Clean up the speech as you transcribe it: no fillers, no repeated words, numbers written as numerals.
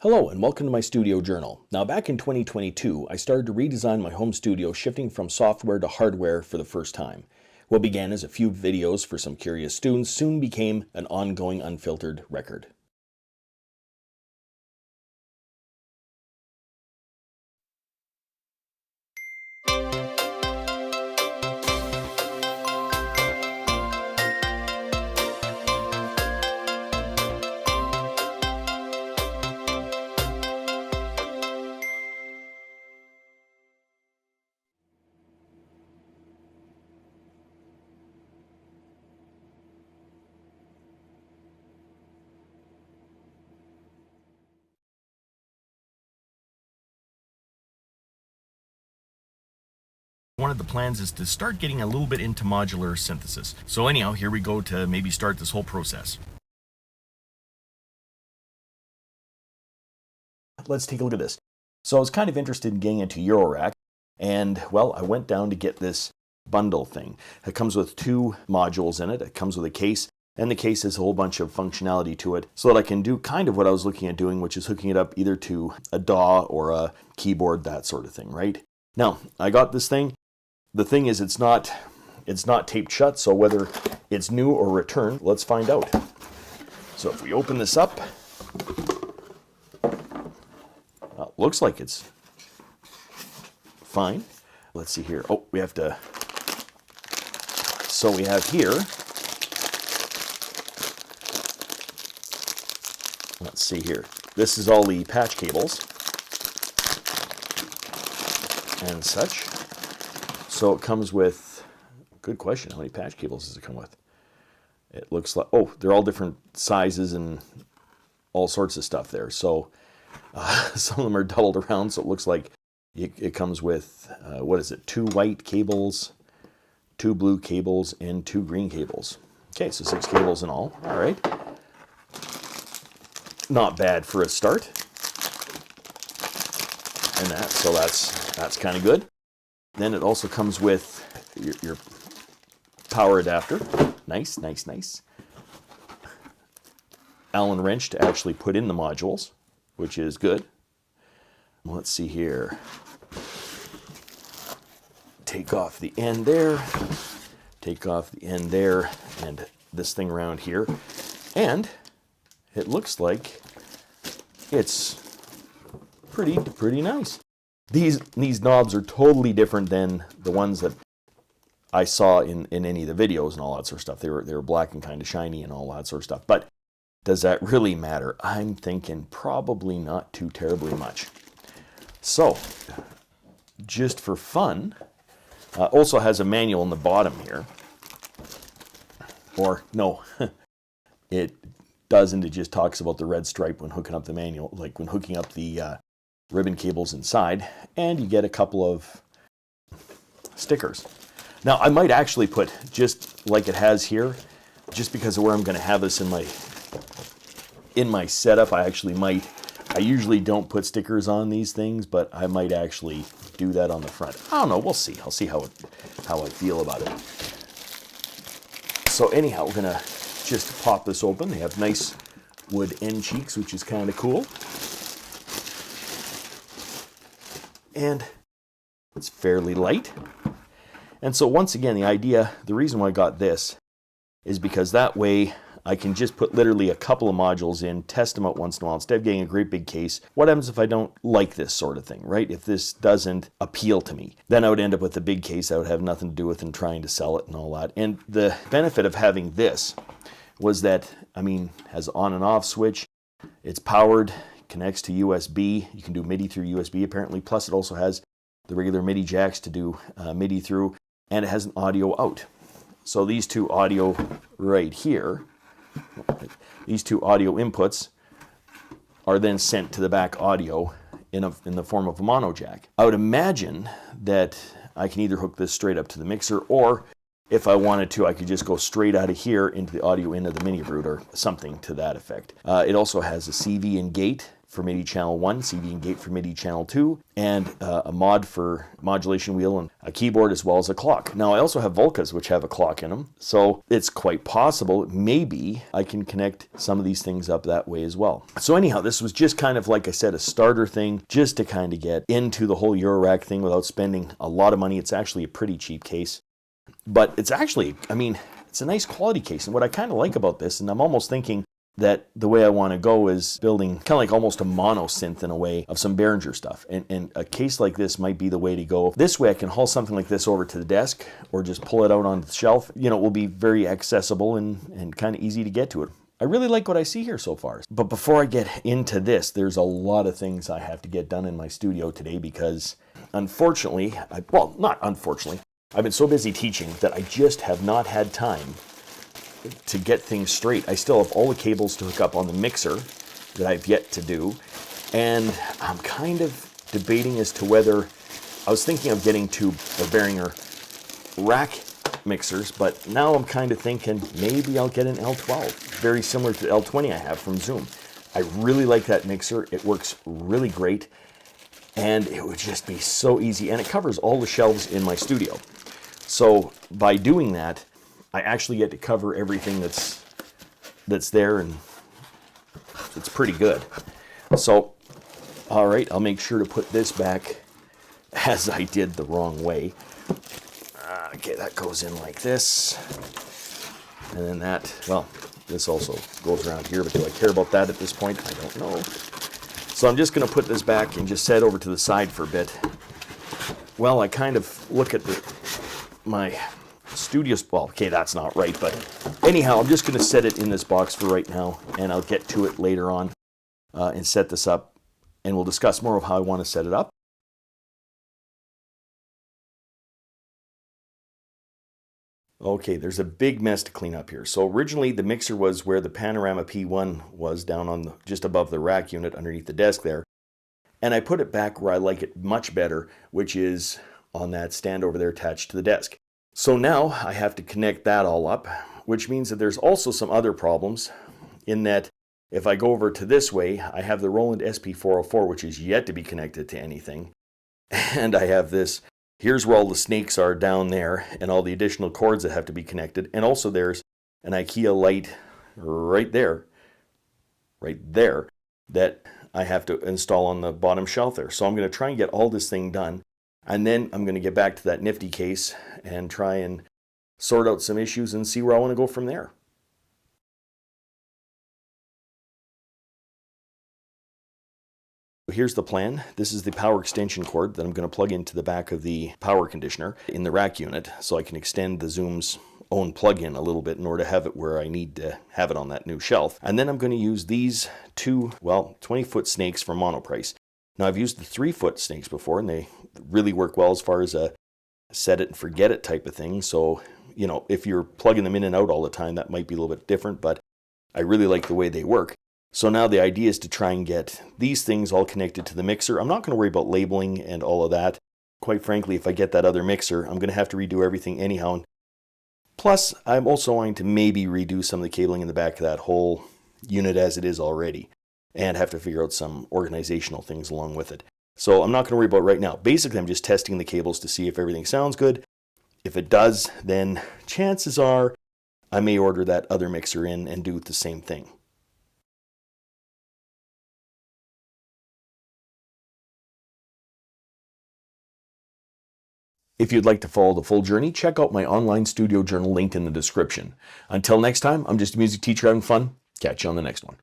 Hello and welcome to my studio journal. Now back in 2022, I started to redesign my home studio, shifting from software to hardware for the first time. What began as a few videos for some curious students soon became an ongoing unfiltered record. One of the plans is to start getting a little bit into modular synthesis. So anyhow, here we go to maybe start this whole process. Let's take a look at this. So I was kind of interested in getting into Eurorack, and well, I went down to get this bundle thing. It comes with two modules in it. It comes with a case, and the case has a whole bunch of functionality to it so that I can do kind of what I was looking at doing, which is hooking it up either to a DAW or a keyboard, that sort of thing, right? Now, I got this thing. The thing is, it's not taped shut, so whether it's new or returned, let's find out. So if we open this up, well, looks like it's fine. Let's see here. Oh, we have to, so we have here, let's see here. This is all the patch cables and such. So it comes with, good question, how many patch cables does it come with? It looks like, oh, they're all different sizes and all sorts of stuff there. So some of them are doubled around, so it looks like it comes with, what is it, 2 white cables, 2 blue cables, and 2 green cables. Okay, so 6 cables in all. All right. Not bad for a start. And that, so that's kind of good. Then it also comes with your power adapter. Nice, nice, nice. Allen wrench to actually put in the modules, which is good. Let's see here. Take off the end there. Take off the end there, and this thing around here. And it looks like it's pretty nice. These knobs are totally different than the ones that I saw in any of the videos and all that sort of stuff. They were black and kind of shiny and all that sort of stuff. But does that really matter? I'm thinking probably not too terribly much. So, just for fun, also has a manual in the bottom here. Or no, it doesn't. It just talks about the red stripe when hooking up the manual, like when hooking up the ribbon cables inside, and you get a couple of stickers. Now I might actually put, just like it has here, just because of where I'm going to have this in my setup, I usually don't put stickers on these things, but I might actually do that on the front. I don't know, we'll see. I'll see how I feel about it. So anyhow, we're going to just pop this open. They have nice wood end cheeks, which is kind of cool. And it's fairly light. And so once again, the reason why I got this is because that way I can just put literally a couple of modules in, test them out once in a while, instead of getting a great big case. What happens if I don't like this sort of thing, right? If this doesn't appeal to me, then I would end up with a big case I would have nothing to do with and trying to sell it and all that. And the benefit of having this was that, has on and off switch, it's powered, connects to USB. You can do MIDI through USB apparently. Plus it also has the regular MIDI jacks to do MIDI through, and it has an audio out. So these two audio right here, these two audio inputs are then sent to the back audio in the form of a mono jack. I would imagine that I can either hook this straight up to the mixer, or if I wanted to, I could just go straight out of here into the audio in of the mini brute or something to that effect. It also has a CV and gate for MIDI channel 1, CD and gate for MIDI channel 2, and a mod for modulation wheel and a keyboard as well as a clock. Now I also have Volcas which have a clock in them, so it's quite possible maybe I can connect some of these things up that way as well. So anyhow, this was just kind of, like I said, a starter thing just to kind of get into the whole Eurorack thing without spending a lot of money. It's actually a pretty cheap case, but it's actually, I mean, it's a nice quality case. And what I kind of like about this, and I'm almost thinking that the way I want to go is building kind of like almost a mono synth in a way of some Behringer stuff. And a case like this might be the way to go. This way I can haul something like this over to the desk or just pull it out on the shelf. You know, it will be very accessible and kind of easy to get to it. I really like what I see here so far. But before I get into this, there's a lot of things I have to get done in my studio today because unfortunately, well, not unfortunately, I've been so busy teaching that I just have not had time to get things straight. I still have all the cables to hook up on the mixer that I've yet to do. And I'm kind of debating as to whether, I was thinking of getting two Behringer rack mixers, but now I'm kind of thinking maybe I'll get an L12, very similar to the L20 I have from Zoom. I really like that mixer. It works really great. And it would just be so easy. And it covers all the shelves in my studio. So by doing that, I actually get to cover everything that's there, and it's pretty good. So, all right, I'll make sure to put this back as I did the wrong way. Okay, that goes in like this. And then that, well, this also goes around here, but do I care about that at this point? I don't know. So I'm just going to put this back and just set over to the side for a bit. Well, I kind of look at my studio, well, okay, that's not right, but anyhow, I'm just going to set it in this box for right now, and I'll get to it later on and set this up, and we'll discuss more of how I want to set it up. Okay, there's a big mess to clean up here. So originally the mixer was where the Panorama P1 was, down on just above the rack unit underneath the desk there. And I put it back where I like it much better, which is on that stand over there attached to the desk. So now I have to connect that all up, which means that there's also some other problems in that if I go over to this way, I have the Roland SP404, which is yet to be connected to anything. And I have this, here's where all the snakes are down there and all the additional cords that have to be connected. And also there's an IKEA light right there, that I have to install on the bottom shelf there. So I'm going to try and get all this thing done. And then I'm going to get back to that nifty case and try and sort out some issues and see where I want to go from there. Here's the plan. This is the power extension cord that I'm going to plug into the back of the power conditioner in the rack unit so I can extend the Zoom's own plug-in a little bit in order to have it where I need to have it on that new shelf. And then I'm going to use these two, well, 20-foot snakes from Monoprice. Now I've used the 3-foot snakes before and they really work well as far as a set it and forget it type of thing. So, you know, if you're plugging them in and out all the time, that might be a little bit different, but I really like the way they work. So now the idea is to try and get these things all connected to the mixer. I'm not going to worry about labeling and all of that. Quite frankly, if I get that other mixer, I'm going to have to redo everything anyhow. Plus, I'm also wanting to maybe redo some of the cabling in the back of that whole unit as it is already, and have to figure out some organizational things along with it. So I'm not going to worry about right now. Basically, I'm just testing the cables to see if everything sounds good. If it does, then chances are I may order that other mixer in and do the same thing. If you'd like to follow the full journey, check out my online studio journal linked in the description. Until next time, I'm just a music teacher having fun. Catch you on the next one.